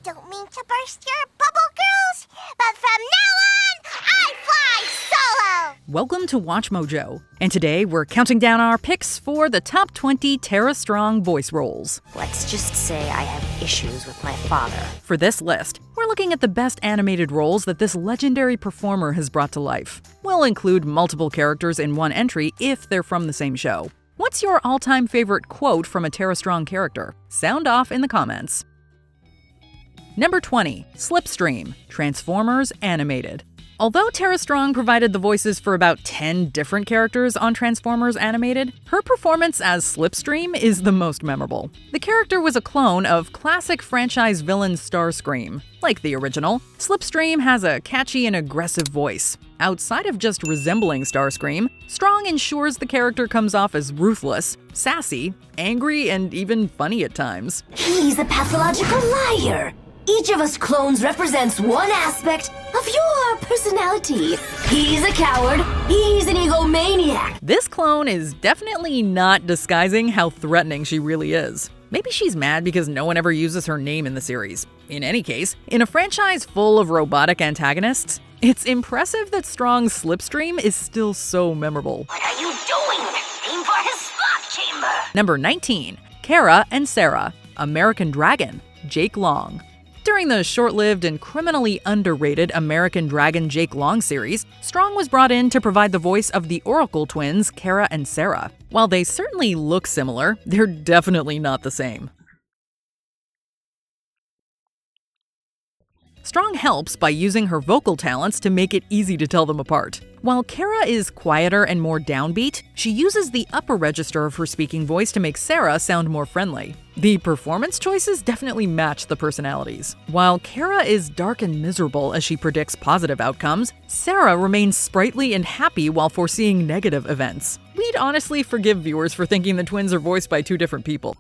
don't mean to burst your bubble, girls, but from now on, I fly solo! Welcome to WatchMojo, and today we're counting down our picks for the top 20 Tara Strong voice roles. Let's just say I have issues with my father. For this list, we're looking at the best animated roles that this legendary performer has brought to life. We'll include multiple characters in one entry if they're from the same show. What's your all-time favorite quote from a Tara Strong character? Sound off in the comments. Number 20, Slipstream, Transformers Animated. Although Tara Strong provided the voices for about 10 different characters on Transformers Animated, her performance as Slipstream is the most memorable. The character was a clone of classic franchise villain Starscream. Like the original, Slipstream has a catchy and aggressive voice. Outside of just resembling Starscream, Strong ensures the character comes off as ruthless, sassy, angry, and even funny at times. He's a pathological liar! Each of us clones represents one aspect of your personality. He's a coward, he's an egomaniac. This clone is definitely not disguising how threatening she really is. Maybe she's mad because no one ever uses her name in the series. In any case, in a franchise full of robotic antagonists, it's impressive that Strong's Slipstream is still so memorable. What are you doing? Aim for his slot chamber! Number 19, Kara and Sarah, American Dragon, Jake Long. During the short-lived and criminally underrated American Dragon Jake Long series, Strong was brought in to provide the voice of the Oracle twins, Kara and Sarah. While they certainly look similar, they're definitely not the same. Strong helps by using her vocal talents to make it easy to tell them apart. While Kara is quieter and more downbeat, she uses the upper register of her speaking voice to make Sarah sound more friendly. The performance choices definitely match the personalities. While Kara is dark and miserable as she predicts positive outcomes, Sarah remains sprightly and happy while foreseeing negative events. We'd honestly forgive viewers for thinking the twins are voiced by two different people.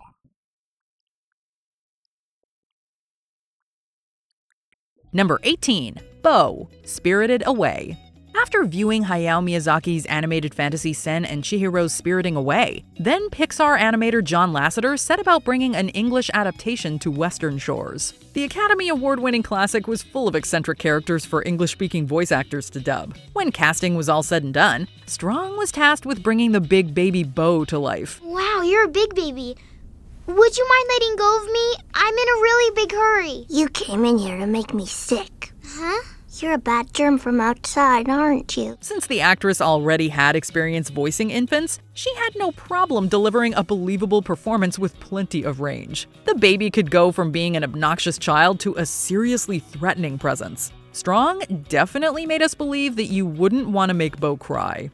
Number 18, Bo, Spirited Away. After viewing Hayao Miyazaki's animated fantasy Sen and Chihiro's Spiriting Away, then Pixar animator John Lasseter set about bringing an English adaptation to Western shores. The Academy Award-winning classic was full of eccentric characters for English-speaking voice actors to dub. When casting was all said and done, Strong was tasked with bringing the big baby Bo to life. Wow, you're a big baby. Would you mind letting go of me? I'm in a really big hurry. You came in here to make me sick. Huh? You're a bad germ from outside, aren't you? Since the actress already had experience voicing infants, she had no problem delivering a believable performance with plenty of range. The baby could go from being an obnoxious child to a seriously threatening presence. Strong definitely made us believe that you wouldn't want to make Bo cry.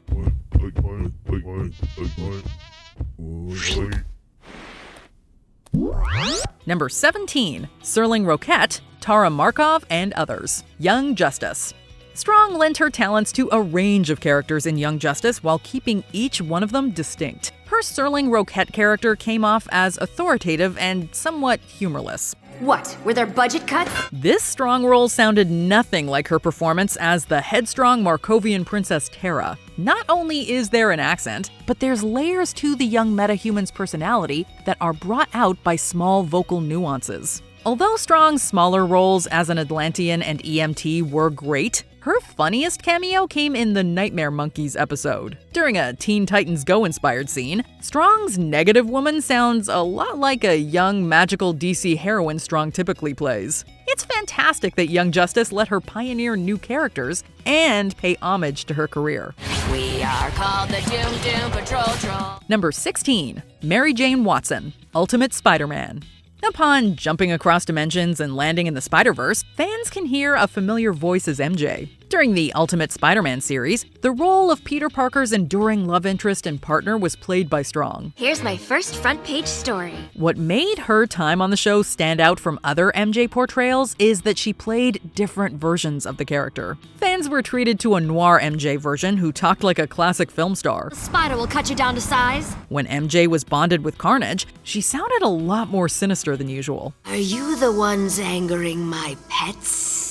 Number 17, Serling Roquette, Tara Markov, and others. Young Justice. Strong lent her talents to a range of characters in Young Justice while keeping each one of them distinct. Her Serling Roquette character came off as authoritative and somewhat humorless. What, were there budget cuts? This Strong role sounded nothing like her performance as the headstrong Markovian princess Tara. Not only is there an accent, but there's layers to the young metahuman's personality that are brought out by small vocal nuances. Although Strong's smaller roles as an Atlantean and EMT were great, her funniest cameo came in the Nightmare Monkeys episode. During a Teen Titans Go-inspired scene, Strong's negative woman sounds a lot like a young magical DC heroine Strong typically plays. It's fantastic that Young Justice let her pioneer new characters and pay homage to her career. We are called the Doom Doom Patrol. Number 16, Mary Jane Watson, Ultimate Spider-Man. Upon jumping across dimensions and landing in the Spider-Verse, fans can hear a familiar voice as MJ. During the Ultimate Spider-Man series, the role of Peter Parker's enduring love interest and partner was played by Strong. Here's my first front page story. What made her time on the show stand out from other MJ portrayals is that she played different versions of the character. Fans were treated to a noir MJ version who talked like a classic film star. The spider will cut you down to size. When MJ was bonded with Carnage, she sounded a lot more sinister than usual. Are you the ones angering my pets?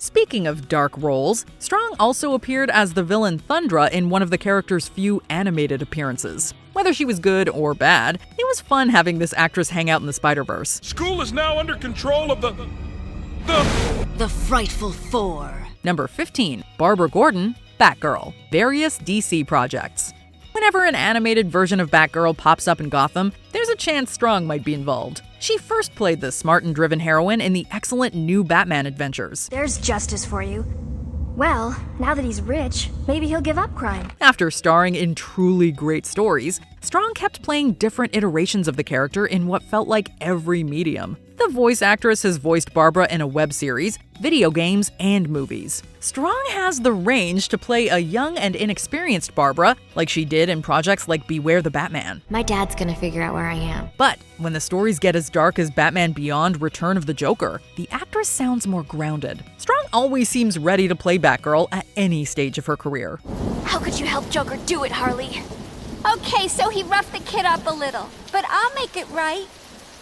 Speaking of dark roles, Strong also appeared as the villain Thundra in one of the character's few animated appearances. Whether she was good or bad, it was fun having this actress hang out in the Spider-Verse. School is now under control of the The Frightful Four. Number 15. Barbara Gordon, Batgirl. Various DC projects. Whenever an animated version of Batgirl pops up in Gotham, there's a chance Strong might be involved. She first played the smart and driven heroine in the excellent New Batman adventures. There's justice for you. Well, now that he's rich, maybe he'll give up crime. After starring in truly great stories, Strong kept playing different iterations of the character in what felt like every medium. The voice actress has voiced Barbara in a web series, video games, and movies. Strong has the range to play a young and inexperienced Barbara, like she did in projects like Beware the Batman. My dad's gonna figure out where I am. But when the stories get as dark as Batman Beyond: Return of the Joker, the actress sounds more grounded. Strong always seems ready to play Batgirl at any stage of her career. How could you help Joker do it, Harley? Okay, so he roughed the kid up a little, but I'll make it right.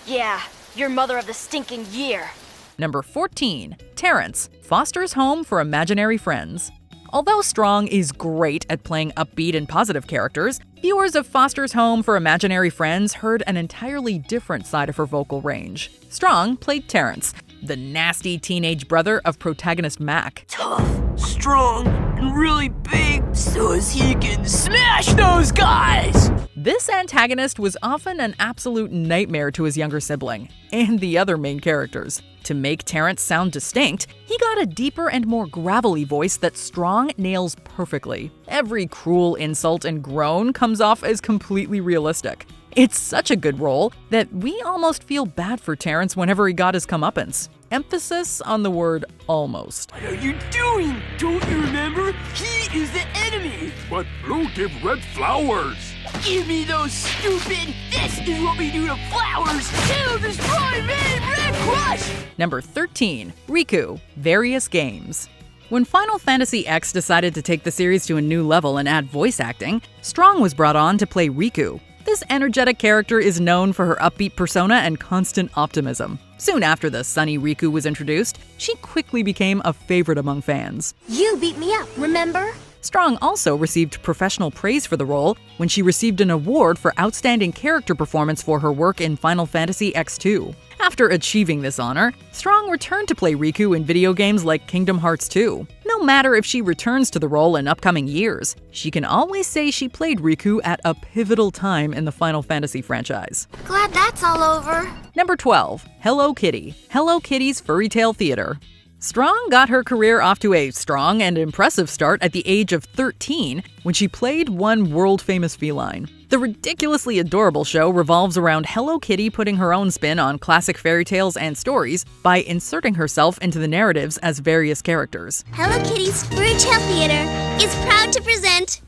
Yeah, you're mother of the stinking year. Number 14. Terrence, Foster's Home for Imaginary Friends. Although Strong is great at playing upbeat and positive characters, viewers of Foster's Home for Imaginary Friends heard an entirely different side of her vocal range. Strong played Terrence, the nasty teenage brother of protagonist Mac. Tough, strong, and really big so as he can smash those guys! This antagonist was often an absolute nightmare to his younger sibling, and the other main characters. To make Terrence sound distinct, he got a deeper and more gravelly voice that Strong nails perfectly. Every cruel insult and groan comes off as completely realistic. It's such a good role that we almost feel bad for Terrence whenever he got his comeuppance. Emphasis on the word almost. What are you doing? Don't you remember? He is the enemy! But blue give red flowers. Give me those stupid! This is what we do to flowers! Kill, destroy, man, red crush! Number 13. Riku, Various Games. When Final Fantasy X decided to take the series to a new level and add voice acting, Strong was brought on to play Riku. This energetic character is known for her upbeat persona and constant optimism. Soon after the sunny Riku was introduced, she quickly became a favorite among fans. You beat me up, remember? Strong also received professional praise for the role when she received an award for outstanding character performance for her work in Final Fantasy X2. After achieving this honor, Strong returned to play Riku in video games like Kingdom Hearts 2. No matter if she returns to the role in upcoming years, she can always say she played Riku at a pivotal time in the Final Fantasy franchise. Glad that's all over. Number 12. Hello Kitty, Hello Kitty's Fairy Tale Theater. Strong got her career off to a strong and impressive start at the age of 13 when she played one world-famous feline. The ridiculously adorable show revolves around Hello Kitty putting her own spin on classic fairy tales and stories by inserting herself into the narratives as various characters. Hello Kitty's Fairy Tale Theater is proud to present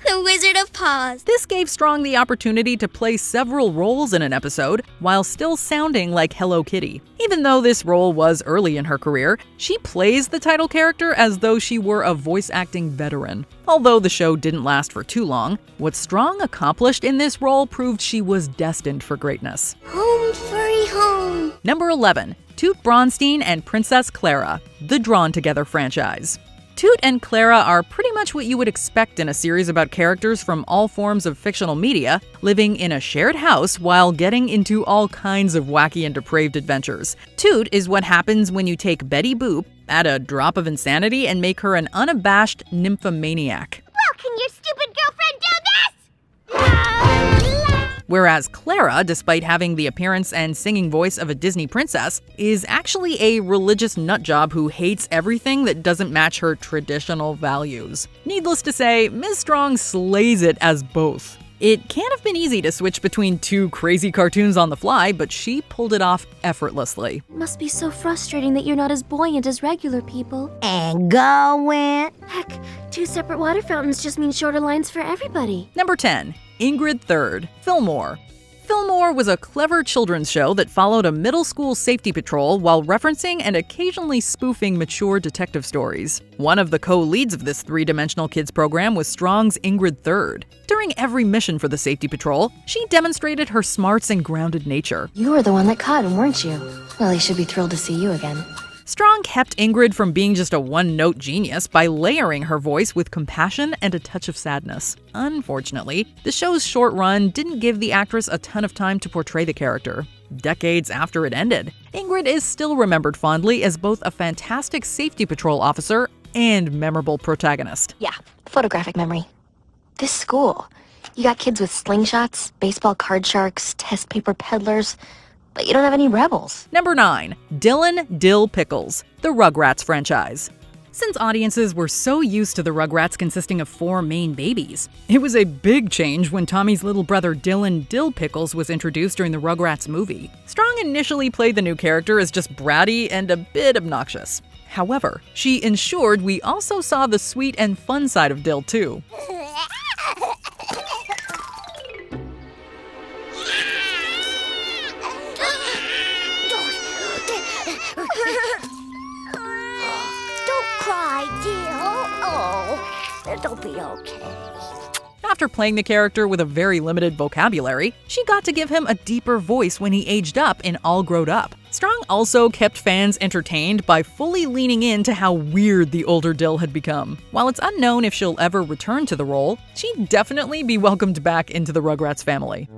The Wizard of Paws. This gave Strong the opportunity to play several roles in an episode while still sounding like Hello Kitty. Even though this role was early in her career, she plays the title character as though she were a voice acting veteran. Although the show didn't last for too long, what Strong accomplished in this role proved she was destined for greatness. Home, furry home. Number 11. Toot Bronstein and Princess Clara, the Drawn Together franchise. Toot and Clara are pretty much what you would expect in a series about characters from all forms of fictional media living in a shared house while getting into all kinds of wacky and depraved adventures. Toot is what happens when you take Betty Boop, add a drop of insanity, and make her an unabashed nymphomaniac. Well, can your stupid girlfriend do this? Whereas Clara, despite having the appearance and singing voice of a Disney princess, is actually a religious nutjob who hates everything that doesn't match her traditional values. Needless to say, Ms. Strong slays it as both. It can't have been easy to switch between two crazy cartoons on the fly, but she pulled it off effortlessly. Must be so frustrating that you're not as buoyant as regular people. And going. Heck, 2 separate water fountains just mean shorter lines for everybody. Number 10. Ingrid Third, Fillmore. Fillmore was a clever children's show that followed a middle school safety patrol while referencing and occasionally spoofing mature detective stories. One of the co-leads of this three-dimensional kids program was Strong's Ingrid Third. During every mission for the safety patrol, she demonstrated her smarts and grounded nature. You were the one that caught him, weren't you? Well, he should be thrilled to see you again. Strong kept Ingrid from being just a one-note genius by layering her voice with compassion and a touch of sadness. Unfortunately, the show's short run didn't give the actress a ton of time to portray the character. Decades after it ended, Ingrid is still remembered fondly as both a fantastic safety patrol officer and memorable protagonist. Yeah, photographic memory. This school. You got kids with slingshots, baseball card sharks, test paper peddlers, but you don't have any rebels. Number 9. Dylan Dill Pickles, the Rugrats franchise. Since audiences were so used to the Rugrats consisting of 4 main babies, it was a big change when Tommy's little brother Dylan Dill Pickles was introduced during the Rugrats movie. Strong initially played the new character as just bratty and a bit obnoxious. However, she ensured we also saw the sweet and fun side of Dill too. Don't cry, Dill. Oh, it'll be okay. After playing the character with a very limited vocabulary, she got to give him a deeper voice when he aged up in All Growed Up. Strong also kept fans entertained by fully leaning into how weird the older Dill had become. While it's unknown if she'll ever return to the role, she'd definitely be welcomed back into the Rugrats family.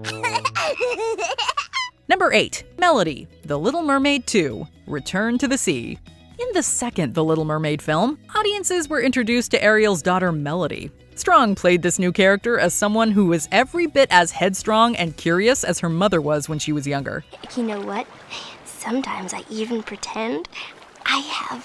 Number 8. Melody, The Little Mermaid 2, Return to the Sea. In the second The Little Mermaid film, audiences were introduced to Ariel's daughter Melody. Strong played this new character as someone who was every bit as headstrong and curious as her mother was when she was younger. You know what? Sometimes I even pretend I have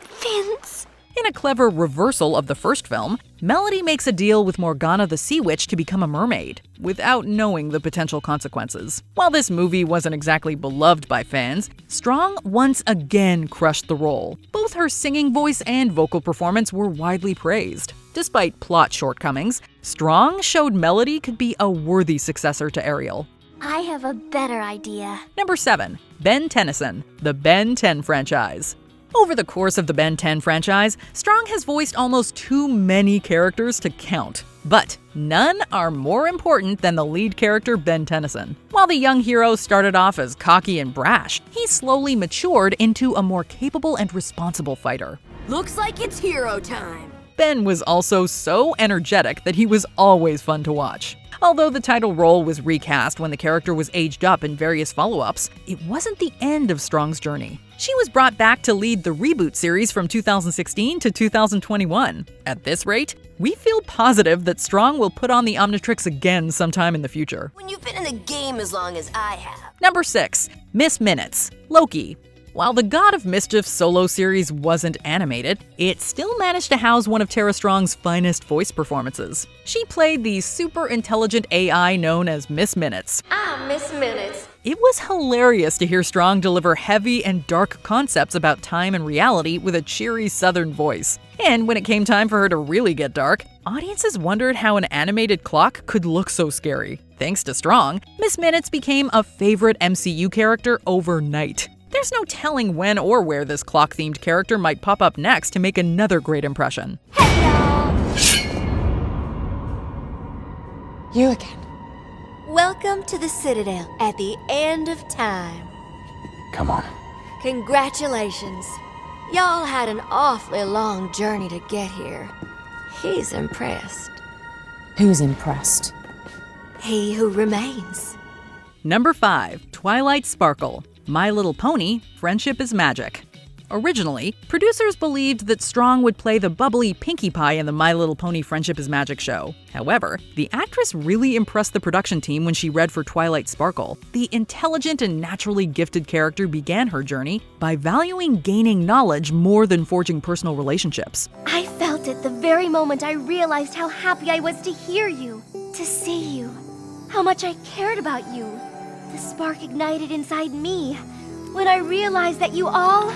fins. In a clever reversal of the first film, Melody makes a deal with Morgana the Sea Witch to become a mermaid, without knowing the potential consequences. While this movie wasn't exactly beloved by fans, Strong once again crushed the role. Both her singing voice and vocal performance were widely praised. Despite plot shortcomings, Strong showed Melody could be a worthy successor to Ariel. I have a better idea. Number 7. Ben Tennyson, the Ben 10 franchise. Over the course of the Ben 10 franchise, Strong has voiced almost too many characters to count. But none are more important than the lead character Ben Tennyson. While the young hero started off as cocky and brash, he slowly matured into a more capable and responsible fighter. Looks like it's hero time. Ben was also so energetic that he was always fun to watch. Although the title role was recast when the character was aged up in various follow-ups, it wasn't the end of Strong's journey. She was brought back to lead the reboot series from 2016 to 2021. At this rate, we feel positive that Strong will put on the Omnitrix again sometime in the future. When you've been in the game as long as I have. Number 6. Miss Minutes, Loki. While the God of Mischief solo series wasn't animated, it still managed to house one of Tara Strong's finest voice performances. She played the super intelligent AI known as Miss Minutes. Miss Minutes. It was hilarious to hear Strong deliver heavy and dark concepts about time and reality with a cheery southern voice. And when it came time for her to really get dark, audiences wondered how an animated clock could look so scary. Thanks to Strong, Miss Minutes became a favorite MCU character overnight. There's no telling when or where this clock-themed character might pop up next to make another great impression. You again. Welcome to the Citadel at the end of time. Come on. Congratulations. Y'all had an awfully long journey to get here. He's impressed. Who's impressed? He who remains. Number 5. Twilight Sparkle, My Little Pony, Friendship is Magic. Originally, producers believed that Strong would play the bubbly Pinkie Pie in the My Little Pony Friendship is Magic show. However, the actress really impressed the production team when she read for Twilight Sparkle. The intelligent and naturally gifted character began her journey by valuing gaining knowledge more than forging personal relationships. I felt it the very moment I realized how happy I was to hear you, to see you, how much I cared about you. The spark ignited inside me when I realized that you all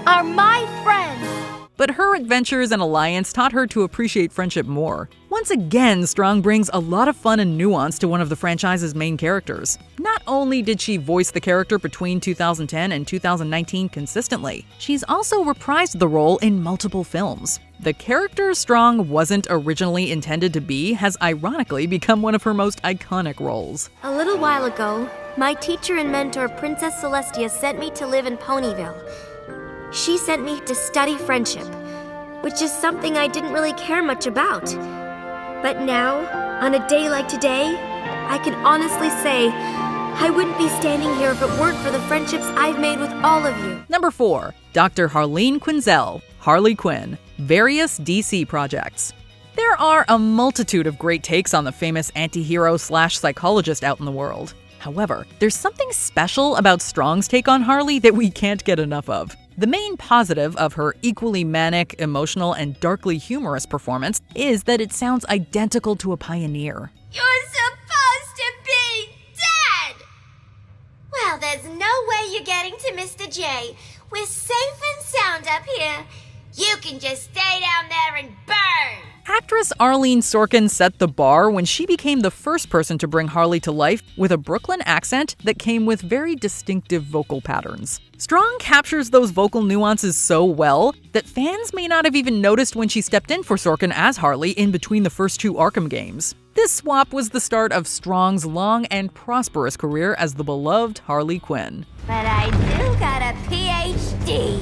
are my friends. But her adventures and alliance taught her to appreciate friendship more. Once again, Strong brings a lot of fun and nuance to one of the franchise's main characters. Not only did she voice the character between 2010 and 2019 consistently, she's also reprised the role in multiple films. The character Strong wasn't originally intended to be has ironically become one of her most iconic roles. A little while ago, my teacher and mentor Princess Celestia sent me to live in Ponyville. she sent me to study friendship, which is something I didn't really care much about. But now, on a day like today, I can honestly say I wouldn't be standing here if it weren't for the friendships I've made with all of you. Number 4. Dr. Harleen Quinzel, Harley Quinn, various DC projects. There are a multitude of great takes on the famous anti-hero/psychologist out in the world. However, there's something special about Strong's take on Harley that we can't get enough of. The main positive of her equally manic, emotional, and darkly humorous performance is that it sounds identical to a pioneer. You're supposed to be dead! Well, there's no way you're getting to Mr. J. We're safe and sound up here. You can just stay down there and burn! Actress Arlene Sorkin set the bar when she became the first person to bring Harley to life with a Brooklyn accent that came with very distinctive vocal patterns. Strong captures those vocal nuances so well that fans may not have even noticed when she stepped in for Sorkin as Harley in between the first 2 Arkham games. This swap was the start of Strong's long and prosperous career as the beloved Harley Quinn. But I do got a PhD.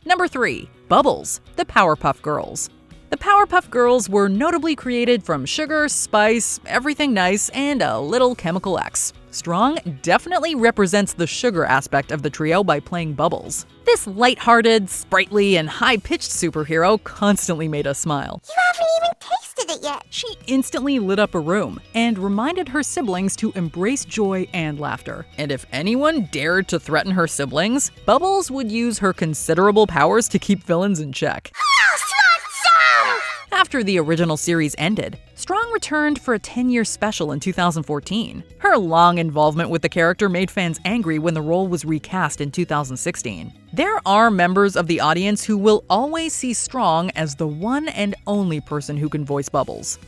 Number 3. Bubbles, the Powerpuff Girls. The Powerpuff Girls were notably created from sugar, spice, everything nice, and a little chemical X. Strong definitely represents the sugar aspect of the trio by playing Bubbles. This lighthearted, sprightly, and high-pitched superhero constantly made us smile. You haven't even tasted it yet. She instantly lit up a room and reminded her siblings to embrace joy and laughter. And if anyone dared to threaten her siblings, Bubbles would use her considerable powers to keep villains in check. After the original series ended, Strong returned for a 10-year special in 2014. Her long involvement with the character made fans angry when the role was recast in 2016. There are members of the audience who will always see Strong as the one and only person who can voice Bubbles.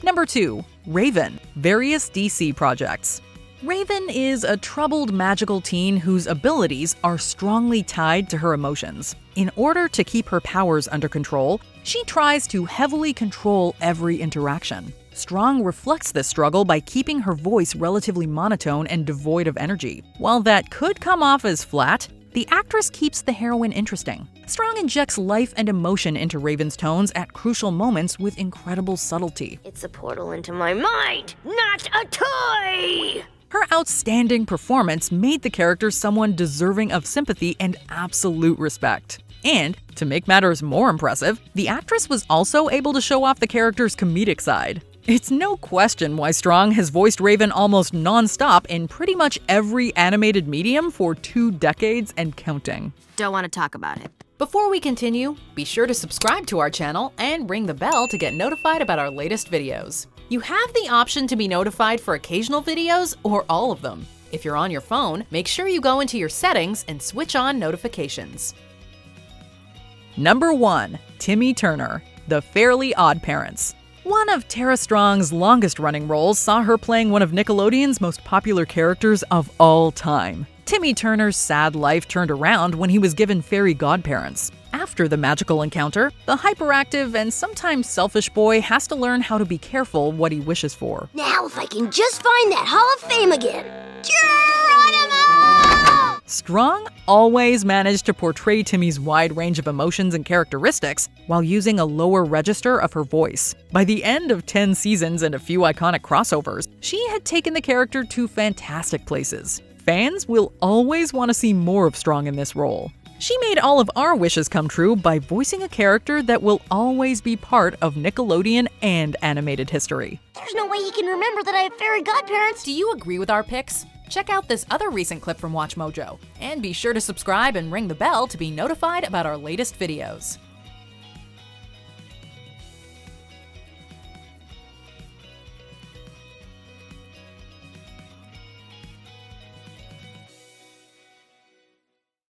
Number 2. Raven, various DC projects. Raven is a troubled magical teen whose abilities are strongly tied to her emotions. In order to keep her powers under control, she tries to heavily control every interaction. Strong reflects this struggle by keeping her voice relatively monotone and devoid of energy. While that could come off as flat, the actress keeps the heroine interesting. Strong injects life and emotion into Raven's tones at crucial moments with incredible subtlety. It's a portal into my mind, not a toy! Her outstanding performance made the character someone deserving of sympathy and absolute respect. And, to make matters more impressive, the actress was also able to show off the character's comedic side. It's no question why Strong has voiced Raven almost non-stop in pretty much every animated medium for 2 decades and counting. Don't want to talk about it. Before we continue, be sure to subscribe to our channel and ring the bell to get notified about our latest videos. You have the option to be notified for occasional videos or all of them. If you're on your phone, make sure you go into your settings and switch on notifications. Number 1. Timmy Turner, The Fairly Odd Parents. One of Tara Strong's longest-running roles saw her playing one of Nickelodeon's most popular characters of all time. Timmy Turner's sad life turned around when he was given fairy godparents. After the magical encounter, the hyperactive and sometimes selfish boy has to learn how to be careful what he wishes for. Now if I can just find that Hall of Fame again. Geronimo! Strong always managed to portray Timmy's wide range of emotions and characteristics while using a lower register of her voice. By the end of 10 seasons and a few iconic crossovers, she had taken the character to fantastic places. Fans will always want to see more of Strong in this role. She made all of our wishes come true by voicing a character that will always be part of Nickelodeon and animated history. There's no way he can remember that I have fairy godparents. Do you agree with our picks? Check out this other recent clip from WatchMojo, and be sure to subscribe and ring the bell to be notified about our latest videos.